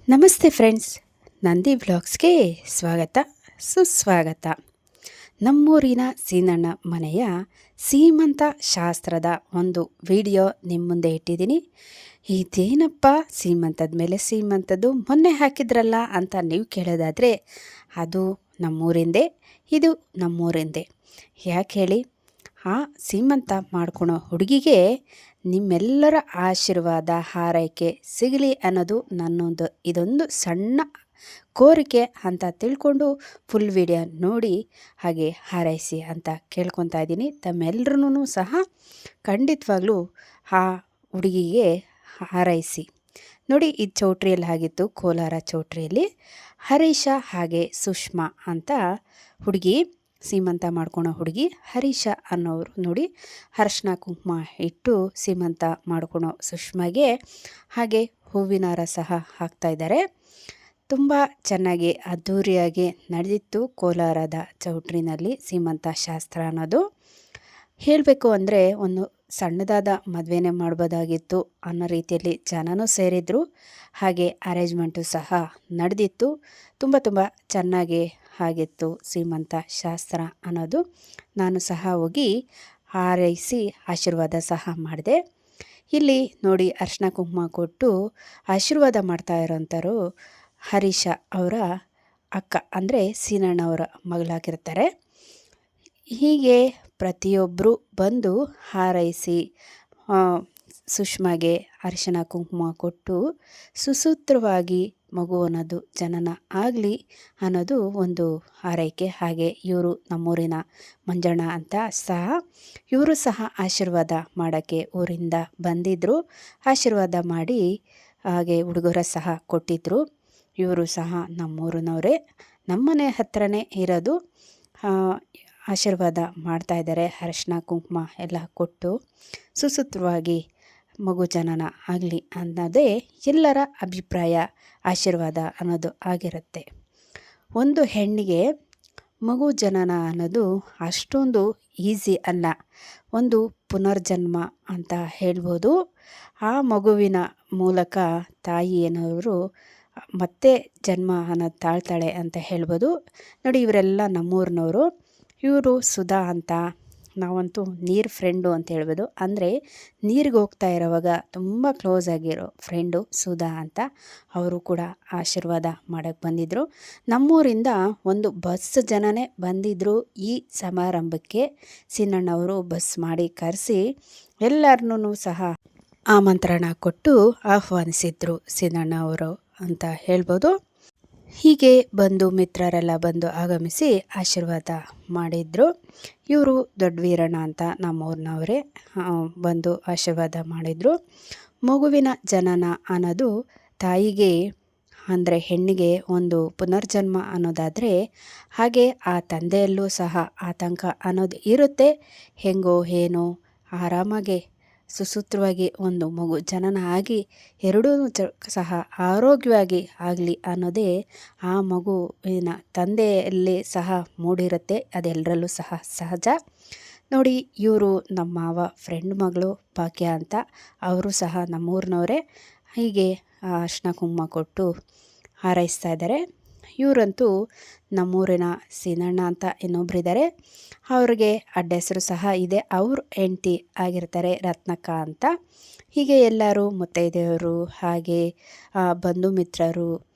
ನಮಸ್ತೆ ಫ್ರೆಂಡ್ಸ್, ನಂದಿ ವ್ಲಾಗ್ಸ್ಗೆ ಸ್ವಾಗತ ಸುಸ್ವಾಗತ. ನಮ್ಮೂರಿನ ಸೀನಣ್ಣ ಮನೆಯ ಸೀಮಂತ ಶಾಸ್ತ್ರದ ಒಂದು ವಿಡಿಯೋ ನಿಮ್ಮ ಮುಂದೆ ಇಟ್ಟಿದ್ದೀನಿ. ಇದೇನಪ್ಪ ಸೀಮಂತದ ಮೇಲೆ ಸೀಮಂತದ್ದು ಮೊನ್ನೆ ಹಾಕಿದ್ರಲ್ಲ ಅಂತ ನೀವು ಕೇಳೋದಾದರೆ ಅದು ನಮ್ಮೂರಿಂದೇ, ಇದು ನಮ್ಮೂರಿಂದೇ. ಯಾಕೆ ಹೇಳಿ, ಆ ಸೀಮಂತ ಮಾಡ್ಕೊಳೋ ಹುಡುಗಿಗೆ ನಿಮ್ಮೆಲ್ಲರ ಆಶೀರ್ವಾದ ಹಾರೈಕೆ ಸಿಗಲಿ ಅನ್ನೋದು ಇದೊಂದು ಸಣ್ಣ ಕೋರಿಕೆ ಅಂತ ತಿಳ್ಕೊಂಡು ಫುಲ್ ವಿಡಿಯೋ ನೋಡಿ ಹಾಗೆ ಹಾರೈಸಿ ಅಂತ ಕೇಳ್ಕೊತಾ ಇದ್ದೀನಿ. ತಮ್ಮೆಲ್ಲರೂ ಸಹ ಖಂಡಿತವಾಗ್ಲೂ ಆ ಹುಡುಗಿಗೆ ಹಾರೈಸಿ. ನೋಡಿ, ಇದು ಚೌಟ್ರಿಯಲ್ಲಿ ಆಗಿತ್ತು, ಕೋಲಾರ ಚೌಟ್ರಿಯಲ್ಲಿ. ಹರೀಶ ಹಾಗೆ ಸುಷ್ಮಾ ಅಂತ ಹುಡುಗಿ, ಸೀಮಂತ ಮಾಡ್ಕೊಳೋ ಹುಡುಗಿ ಹರೀಶ ಅನ್ನೋರು. ನೋಡಿ, ಅರಶಿನ ಕುಂಕುಮ ಇಟ್ಟು ಸೀಮಂತ ಮಾಡ್ಕೊಳೋ ಸುಷ್ಮಾಗೆ ಹಾಗೆ ಹೂವಿನ ಹಾರ ಸಹ ಹಾಕ್ತಾಯಿದ್ದಾರೆ. ತುಂಬ ಚೆನ್ನಾಗಿ ಅದ್ಧೂರಿಯಾಗಿ ನಡೆದಿತ್ತು ಕೋಲಾರದ ಚೌಟ್ರಿನಲ್ಲಿ ಸೀಮಂತ ಶಾಸ್ತ್ರ ಅನ್ನೋದು. ಹೇಳಬೇಕು ಅಂದರೆ ಒಂದು ಸಣ್ಣದಾದ ಮದುವೆನೇ ಮಾಡ್ಬೋದಾಗಿತ್ತು ಅನ್ನೋ ರೀತಿಯಲ್ಲಿ ಜನನೂ ಸೇರಿದ್ರು. ಹಾಗೆ ಅರೇಂಜ್ಮೆಂಟು ಸಹ ನಡೆದಿತ್ತು. ತುಂಬ ಚೆನ್ನಾಗಿ ಆಗಿತ್ತು ಸೀಮಂತ ಶಾಸ್ತ್ರ ಅನ್ನೋದು. ನಾನು ಸಹ ಹೋಗಿ ಹಾರೈಸಿ ಆಶೀರ್ವಾದ ಸಹ ಮಾಡಿದೆ. ಇಲ್ಲಿ ನೋಡಿ, ಅರ್ಶಿನ ಕುಂಕುಮ ಕೊಟ್ಟು ಆಶೀರ್ವಾದ ಮಾಡ್ತಾ ಇರೋಂಥವ್ರು ಹರೀಶ ಅವರ ಅಕ್ಕ, ಅಂದರೆ ಸೀನಣ್ಣವರ ಮಗಳಾಗಿರ್ತಾರೆ. ಹೀಗೆ ಪ್ರತಿಯೊಬ್ಬರು ಬಂದು ಹಾರೈಸಿ ಸುಷ್ಮಾಗೆ ಅರಿಶಿನ ಕುಂಕುಮ ಕೊಟ್ಟು ಸುಸೂತ್ರವಾಗಿ ಮಗು ಅನ್ನೋದು ಜನನ ಆಗಲಿ ಅನ್ನೋದು ಒಂದು ಹಾರೈಕೆ. ಹಾಗೆ ಇವರು ನಮ್ಮೂರಿನ ಮಂಜಣ್ಣ ಅಂತ ಸಹ, ಇವರು ಸಹ ಆಶೀರ್ವಾದ ಮಾಡೋಕ್ಕೆ ಊರಿಂದ ಬಂದಿದ್ದರು. ಆಶೀರ್ವಾದ ಮಾಡಿ ಹಾಗೆ ಉಡುಗೊರೆ ಸಹ ಕೊಟ್ಟಿದ್ದರು. ಇವರು ಸಹ ನಮ್ಮೂರಿನವರೇ, ನಮ್ಮನೆ ಹತ್ರನೇ ಇರೋದು. ಆಶೀರ್ವಾದ ಮಾಡ್ತಾಯಿದ್ದಾರೆ. ಅರಿಶಿನ ಕುಂಕುಮ ಎಲ್ಲ ಕೊಟ್ಟು ಸುಸೂತ್ರವಾಗಿ ಮಗು ಜನನ ಆಗಲಿ ಅನ್ನೋದೇ ಎಲ್ಲರ ಅಭಿಪ್ರಾಯ, ಆಶೀರ್ವಾದ ಅನ್ನೋದು ಆಗಿರುತ್ತೆ. ಒಂದು ಹೆಣ್ಣಿಗೆ ಮಗು ಜನನ ಅನ್ನೋದು ಅಷ್ಟೊಂದು ಈಸಿ ಅಲ್ಲ, ಒಂದು ಪುನರ್ಜನ್ಮ ಅಂತ ಹೇಳ್ಬೋದು. ಆ ಮಗುವಿನ ಮೂಲಕ ತಾಯಿ ಏನವರು ಮತ್ತೆ ಜನ್ಮ ಅನ್ನೋದು ತಾಳ್ತಾಳೆ ಅಂತ ಹೇಳ್ಬೋದು. ನೋಡಿ, ಇವರೆಲ್ಲ ನಮ್ಮೂರಿನವರು. ಇವರು ಸುಧಾ ಅಂತ, ನಾವಂತೂ ನೀರು ಫ್ರೆಂಡು ಅಂತ ಹೇಳ್ಬೋದು. ಅಂದರೆ ನೀರಿಗೆ ಹೋಗ್ತಾ ಇರೋವಾಗ ತುಂಬ ಕ್ಲೋಸ್ ಆಗಿರೋ ಫ್ರೆಂಡು ಸುಧಾ ಅಂತ. ಅವರು ಕೂಡ ಆಶೀರ್ವಾದ ಮಾಡೋಕ್ಕೆ ಬಂದಿದ್ದರು. ನಮ್ಮೂರಿಂದ ಒಂದು ಬಸ್ ಜನನೇ ಬಂದಿದ್ದರು ಈ ಸಮಾರಂಭಕ್ಕೆ. ಸೀನಣ್ಣವರು ಬಸ್ ಮಾಡಿ ಕರೆಸಿ ಎಲ್ಲರನ್ನೂ ಸಹ ಆಮಂತ್ರಣ ಕೊಟ್ಟು ಆಹ್ವಾನಿಸಿದ್ರು ಸೀನಣ್ಣವರು ಅಂತ ಹೇಳ್ಬೋದು. ಹೀಗೆ ಬಂದು ಮಿತ್ರರೆಲ್ಲ ಬಂದು ಆಗಮಿಸಿ ಆಶೀರ್ವಾದ ಮಾಡಿದರು. ಇವರು ದೊಡ್ಡ ವೀರಣ್ಣ ಅಂತ ನಮ್ಮೂರಿನವರೇ ಬಂದು ಆಶೀರ್ವಾದ ಮಾಡಿದರು. ಮಗುವಿನ ಜನನ ಅನ್ನೋದು ತಾಯಿಗೆ, ಅಂದರೆ ಹೆಣ್ಣಿಗೆ ಒಂದು ಪುನರ್ಜನ್ಮ ಅನ್ನೋದಾದರೆ, ಹಾಗೆ ಆ ತಂದೆಯಲ್ಲೂ ಸಹ ಆತಂಕ ಅನ್ನೋದು ಇರುತ್ತೆ. ಹೆಂಗೋ ಏನೋ ಆರಾಮಾಗಿ ಸುಸೂತ್ರವಾಗಿ ಒಂದು ಮಗು ಜನನ ಆಗಿ ಎರಡೂ ಸಹ ಆರೋಗ್ಯವಾಗಿ ಆಗಲಿ ಅನ್ನೋದೇ ಆ ಮಗುವಿನ ತಂದೆಯಲ್ಲಿ ಸಹ ಮೂಡಿರುತ್ತೆ. ಅದೆಲ್ಲರಲ್ಲೂ ಸಹ ಸಹಜ. ನೋಡಿ, ಇವರು ನಮ್ಮ ಮಾವ ಫ್ರೆಂಡ್ ಮಗಳು ಭಾಗ್ಯ ಅಂತ, ಅವರು ಸಹ ನಮ್ಮೂರಿನವರೇ. ಹೀಗೆ ಅರಿಶಿನ ಕುಂಕುಮ ಕೊಟ್ಟು ಹಾರೈಸ್ತಾ ಇದ್ದಾರೆ. ಇವರಂತೂ ನಮ್ಮೂರಿನ ಸೀನಣ್ಣ ಅಂತ ಇನ್ನೊಬ್ಬರಿದ್ದಾರೆ, ಅವ್ರಿಗೆ ಅಡ್ಡ ಹೆಸರು ಸಹ ಇದೆ. ಅವ್ರ ಹೆಂಡತಿ ಆಗಿರ್ತಾರೆ ರತ್ನಕ್ಕ ಅಂತ. ಹೀಗೆ ಎಲ್ಲರೂ ಮುತ್ತೈದೆಯವರು ಹಾಗೆ ಬಂಧು ಮಿತ್ರರು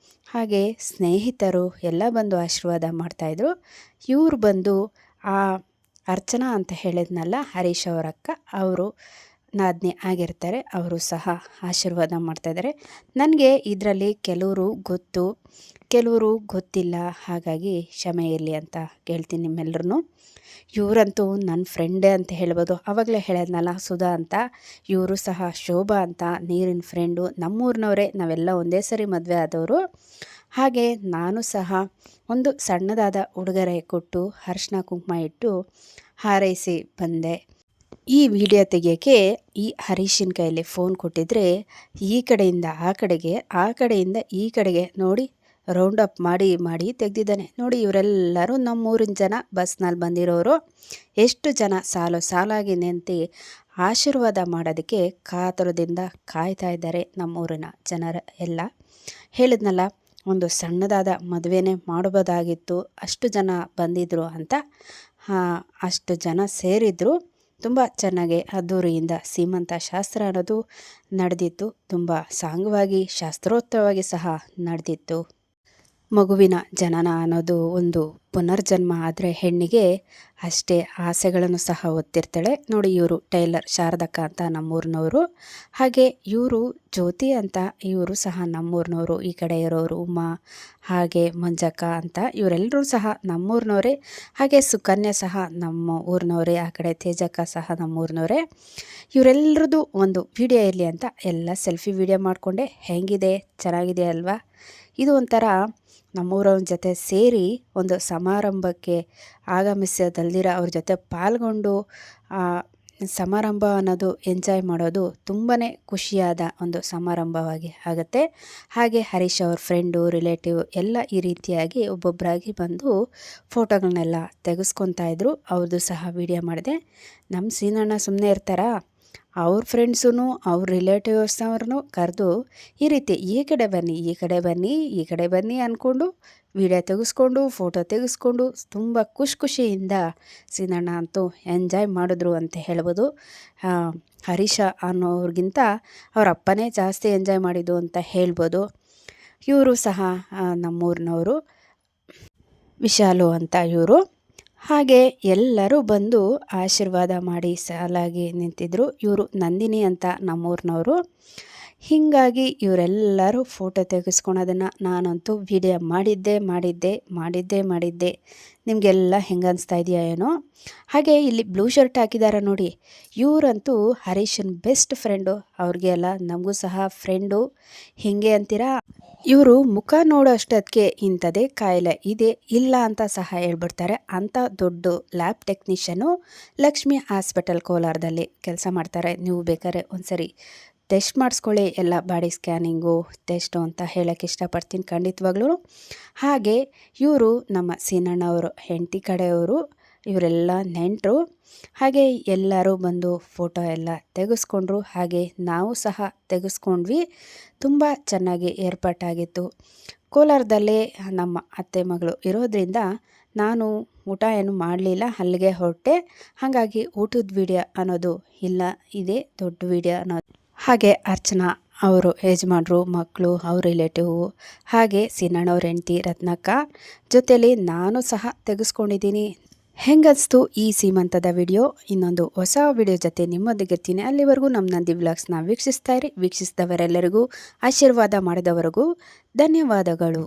ಹಾಗೆ ಸ್ನೇಹಿತರು ಎಲ್ಲ ಬಂದು ಆಶೀರ್ವಾದ ಮಾಡ್ತಾಯಿದ್ರು. ಇವರು ಬಂದು ಆ ಅರ್ಚನಾ ಅಂತ ಹೇಳಿದ್ನಲ್ಲ, ಹರೀಶ್ ಅವರ ಅಕ್ಕ, ಅವರು ನಾದ್ನಿ ಆಗಿರ್ತಾರೆ. ಅವರು ಸಹ ಆಶೀರ್ವಾದ ಮಾಡ್ತಾಯಿದ್ದಾರೆ. ನನಗೆ ಇದರಲ್ಲಿ ಕೆಲವರು ಗೊತ್ತು, ಕೆಲವರು ಗೊತ್ತಿಲ್ಲ, ಹಾಗಾಗಿ ಕ್ಷಮೆ ಇರಲಿ ಅಂತ ಕೇಳ್ತೀನಿ ನಿಮ್ಮೆಲ್ಲರೂ. ಇವರಂತೂ ನನ್ನ ಫ್ರೆಂಡೇ ಅಂತ ಹೇಳ್ಬೋದು. ಆವಾಗಲೇ ಹೇಳಿದ್ನಲ್ಲ ಸುಧಾ ಅಂತ, ಇವರು ಸಹ ಶೋಭಾ ಅಂತ ನೀರಿನ ಫ್ರೆಂಡು, ನಮ್ಮೂರಿನವರೇ. ನಾವೆಲ್ಲ ಒಂದೇ ಸರಿ ಮದುವೆ ಆದವರು. ಹಾಗೆ ನಾನು ಸಹ ಒಂದು ಸಣ್ಣದಾದ ಉಡುಗೊರೆ ಕೊಟ್ಟು ಅರಿಶಿನ ಕುಂಕುಮ ಇಟ್ಟು ಹಾರೈಸಿ ಬಂದೆ. ಈ ವಿಡಿಯೋ ತೆಗಿಯೋಕ್ಕೆ ಈ ಹರೀಶಿನ ಕೈಯಲ್ಲಿ ಫೋನ್ ಕೊಟ್ಟಿದ್ರೆ ಈ ಕಡೆಯಿಂದ ಆ ಕಡೆಗೆ, ಆ ಕಡೆಯಿಂದ ಈ ಕಡೆಗೆ ನೋಡಿ ರೌಂಡ್ ಅಪ್ ಮಾಡಿ ತೆಗೆದಿದ್ದಾನೆ. ನೋಡಿ, ಇವರೆಲ್ಲರೂ ನಮ್ಮೂರಿನ ಜನ, ಬಸ್ನಲ್ಲಿ ಬಂದಿರೋರು. ಎಷ್ಟು ಜನ ಸಾಲಾಗಿ ನಿಂತು ಆಶೀರ್ವಾದ ಮಾಡೋದಕ್ಕೆ ಕಾತುರದಿಂದ ಕಾಯ್ತಾ ಇದ್ದಾರೆ ನಮ್ಮೂರಿನ ಜನರ ಎಲ್ಲ. ಹೇಳಿದ್ನಲ್ಲ, ಒಂದು ಸಣ್ಣದಾದ ಮದುವೆನೇ ಮಾಡಬಹುದಾಗಿತ್ತು, ಅಷ್ಟು ಜನ ಬಂದಿದ್ದರು ಅಂತ. ಅಷ್ಟು ಜನ ಸೇರಿದ್ರು. ತುಂಬ ಚೆನ್ನಾಗಿ ಅದ್ಧೂರಿಯಿಂದ ಸೀಮಂತ ಶಾಸ್ತ್ರ ಅನ್ನೋದು ನಡೆದಿತ್ತು. ತುಂಬ ಸಾಂಗವಾಗಿ ಶಾಸ್ತ್ರೋಕ್ತವಾಗಿ ಸಹ ನಡೆದಿತ್ತು. ಮಗುವಿನ ಜನನ ಅನ್ನೋದು ಒಂದು ಪುನರ್ಜನ್ಮ. ಆದರೆ ಹೆಣ್ಣಿಗೆ ಅಷ್ಟೇ ಆಸೆಗಳನ್ನು ಸಹ ಹೊತ್ತಿರ್ತಾಳೆ. ನೋಡಿ, ಇವರು ಟೈಲರ್ ಶಾರದಕ್ಕ ಅಂತ ನಮ್ಮೂರಿನವರು. ಹಾಗೆ ಇವರು ಜ್ಯೋತಿ ಅಂತ, ಇವರು ಸಹ ನಮ್ಮೂರಿನವರು. ಈ ಕಡೆ ಇರೋರು ಉಮಾ, ಹಾಗೆ ಮಂಜಕ್ಕ ಅಂತ, ಇವರೆಲ್ಲರೂ ಸಹ ನಮ್ಮೂರಿನವರೇ. ಹಾಗೆ ಸುಕನ್ಯಾ ಸಹ ನಮ್ಮ ಊರಿನವರೇ. ಆ ಕಡೆ ತೇಜಕ್ಕ ಸಹ ನಮ್ಮೂರಿನವರೇ. ಇವರೆಲ್ಲರದ್ದು ಒಂದು ವಿಡಿಯೋ ಇರಲಿ ಅಂತ ಎಲ್ಲ ಸೆಲ್ಫಿ ವಿಡಿಯೋ ಮಾಡಿಕೊಂಡೆ. ಹೇಗಿದೆ, ಚೆನ್ನಾಗಿದೆ ಅಲ್ವಾ? ಇದು ಒಂಥರ ನಮ್ಮೂರವ್ರ ಜೊತೆ ಸೇರಿ ಒಂದು ಸಮಾರಂಭಕ್ಕೆ ಆಗಮಿಸೋದಲ್ದಿರ ಅವ್ರ ಜೊತೆ ಪಾಲ್ಗೊಂಡು ಸಮಾರಂಭ ಅನ್ನೋದು ಎಂಜಾಯ್ ಮಾಡೋದು ತುಂಬಾ ಖುಷಿಯಾದ ಒಂದು ಸಮಾರಂಭವಾಗಿ ಆಗುತ್ತೆ. ಹಾಗೆ ಹರೀಶ್ ಅವ್ರ ಫ್ರೆಂಡು, ರಿಲೇಟಿವ್ ಎಲ್ಲ ಈ ರೀತಿಯಾಗಿ ಒಬ್ಬೊಬ್ಬರಾಗಿ ಬಂದು ಫೋಟೋಗಳನ್ನೆಲ್ಲ ತೆಗೆಸ್ಕೊತಾ ಇದ್ರು. ಅವ್ರದ್ದು ಸಹ ವಿಡಿಯೋ ಮಾಡಿದೆ. ನಮ್ಮ ಸೀನಣ್ಣ ಸುಮ್ಮನೆ ಇರ್ತಾರಾ? ಅವ್ರ ಫ್ರೆಂಡ್ಸೂ ಅವ್ರ ರಿಲೇಟಿವ್ಸ್ನವ್ರನ್ನೂ ಕರೆದು ಈ ರೀತಿ ಈ ಕಡೆ ಬನ್ನಿ, ಈ ಕಡೆ ಬನ್ನಿ, ಈ ಕಡೆ ಬನ್ನಿ ಅಂದ್ಕೊಂಡು ವಿಡಿಯೋ ತೆಗೆಸ್ಕೊಂಡು ಫೋಟೋ ತೆಗೆಸ್ಕೊಂಡು ತುಂಬ ಖುಷಿಯಿಂದ ಸೀನಣ್ಣ ಅಂತೂ ಎಂಜಾಯ್ ಮಾಡಿದ್ರು ಅಂತ ಹೇಳ್ಬೋದು. ಹರೀಶ ಅನ್ನೋರಿಗಿಂತ ಅವ್ರ ಅಪ್ಪನೇ ಜಾಸ್ತಿ ಎಂಜಾಯ್ ಮಾಡಿದ್ದು ಅಂತ ಹೇಳ್ಬೋದು. ಇವರು ಸಹ ನಮ್ಮೂರಿನವರು, ವಿಶಾಲು ಅಂತ ಇವರು. ಹಾಗೆ ಎಲ್ಲರೂ ಬಂದು ಆಶೀರ್ವಾದ ಮಾಡಿ ಸಾಲಾಗಿ ನಿಂತಿದ್ರು. ಇವರು ನಂದಿನಿ ಅಂತ ನಮ್ಮೂರಿನವರು. ಹೀಗಾಗಿ ಇವರೆಲ್ಲರೂ ಫೋಟೋ ತೆಗೆಸ್ಕೊಳೋದನ್ನು ನಾನಂತೂ ವಿಡಿಯೋ ಮಾಡಿದ್ದೆ. ನಿಮಗೆಲ್ಲ ಹೆಂಗೆ ಅನಿಸ್ತಾ ಇದೆಯಾ ಏನೋ. ಹಾಗೆ ಇಲ್ಲಿ ಬ್ಲೂ ಶರ್ಟ್ ಹಾಕಿದ್ದಾರೆ ನೋಡಿ, ಇವರಂತೂ ಹರೀಶನ್ ಬೆಸ್ಟ್ ಫ್ರೆಂಡು. ಅವ್ರಿಗೆ ಅಲ್ಲ, ನಮಗೂ ಸಹ ಫ್ರೆಂಡು. ಹೇಗೆ ಅಂತೀರಾ? ಇವರು ಮುಖ ನೋಡೋ ಅಷ್ಟೊತ್ತಿಗೆ ಇಂಥದೇ ಕಾಯಿಲೆ ಇದೆ ಇಲ್ಲ ಅಂತ ಸಹ ಹೇಳ್ಬಿಡ್ತಾರೆ. ಅಂಥ ದೊಡ್ಡ ಲ್ಯಾಬ್ ಟೆಕ್ನಿಷಿಯನು ಲಕ್ಷ್ಮಿ ಹಾಸ್ಪಿಟಲ್ ಕೋಲಾರದಲ್ಲಿ ಕೆಲಸ ಮಾಡ್ತಾರೆ. ನೀವು ಬೇಕಾದ್ರೆ ಒಂದ್ಸರಿ ಟೆಸ್ಟ್ ಮಾಡಿಸ್ಕೊಳ್ಳಿ, ಎಲ್ಲ ಬಾಡಿ ಸ್ಕ್ಯಾನಿಂಗು ಟೆಸ್ಟು ಅಂತ ಹೇಳೋಕ್ಕೆ ಇಷ್ಟಪಡ್ತೀನಿ ಖಂಡಿತವಾಗ್ಲೂ. ಹಾಗೆ ಇವರು ನಮ್ಮ ಸೀನಣ್ಣವರು ಹೆಂಡತಿ ಕಡೆಯವರು, ಇವರೆಲ್ಲ ನೆಂಟರು. ಹಾಗೆ ಎಲ್ಲರೂ ಬಂದು ಫೋಟೋ ಎಲ್ಲ ತೆಗೆಸ್ಕೊಂಡ್ರು. ಹಾಗೆ ನಾವು ಸಹ ತೆಗೆಸ್ಕೊಂಡ್ವಿ. ತುಂಬ ಚೆನ್ನಾಗಿ ಏರ್ಪಾಟಾಗಿತ್ತು. ಕೋಲಾರದಲ್ಲೇ ನಮ್ಮ ಅತ್ತೆ ಮಗಳು ಇರೋದ್ರಿಂದ ನಾನು ಊಟ ಏನು ಮಾಡಲಿಲ್ಲ, ಅಲ್ಲಿಗೆ ಹೊರಟೆ. ಹಾಗಾಗಿ ಊಟದ ವಿಡಿಯೋ ಅನ್ನೋದು ಇಲ್ಲ, ಇದೇ ದೊಡ್ಡ ವಿಡಿಯೋ ಅನ್ನೋದು. ಹಾಗೆ ಅರ್ಚನಾ ಅವರು ಯಜಮಾನ್ರು, ಮಕ್ಕಳು, ಅವ್ರ ರಿಲೇಟಿವ್, ಹಾಗೆ ಸೀನಣ್ಣವ್ರ ಹೆಂಡತಿ ರತ್ನಕ್ಕ ಜೊತೆಯಲ್ಲಿ ನಾನು ಸಹ ತೆಗೆಸ್ಕೊಂಡಿದ್ದೀನಿ. ಹೆಂಗನ್ನಿಸ್ತು ಈ ಸೀಮಂತದ ವಿಡಿಯೋ? ಇನ್ನೊಂದು ಹೊಸ ವಿಡಿಯೋ ಜೊತೆ ನಿಮ್ಮೊಂದಿಗಿರ್ತೀನಿ. ಅಲ್ಲಿವರೆಗೂ ನಮ್ಮ ನಂದಿ ವ್ಲಾಗ್ಸ್ನ ವೀಕ್ಷಿಸ್ತಾ ಇರಿ. ವೀಕ್ಷಿಸಿದವರೆಲ್ಲರಿಗೂ, ಆಶೀರ್ವಾದ ಮಾಡಿದವರಿಗೂ ಧನ್ಯವಾದಗಳು.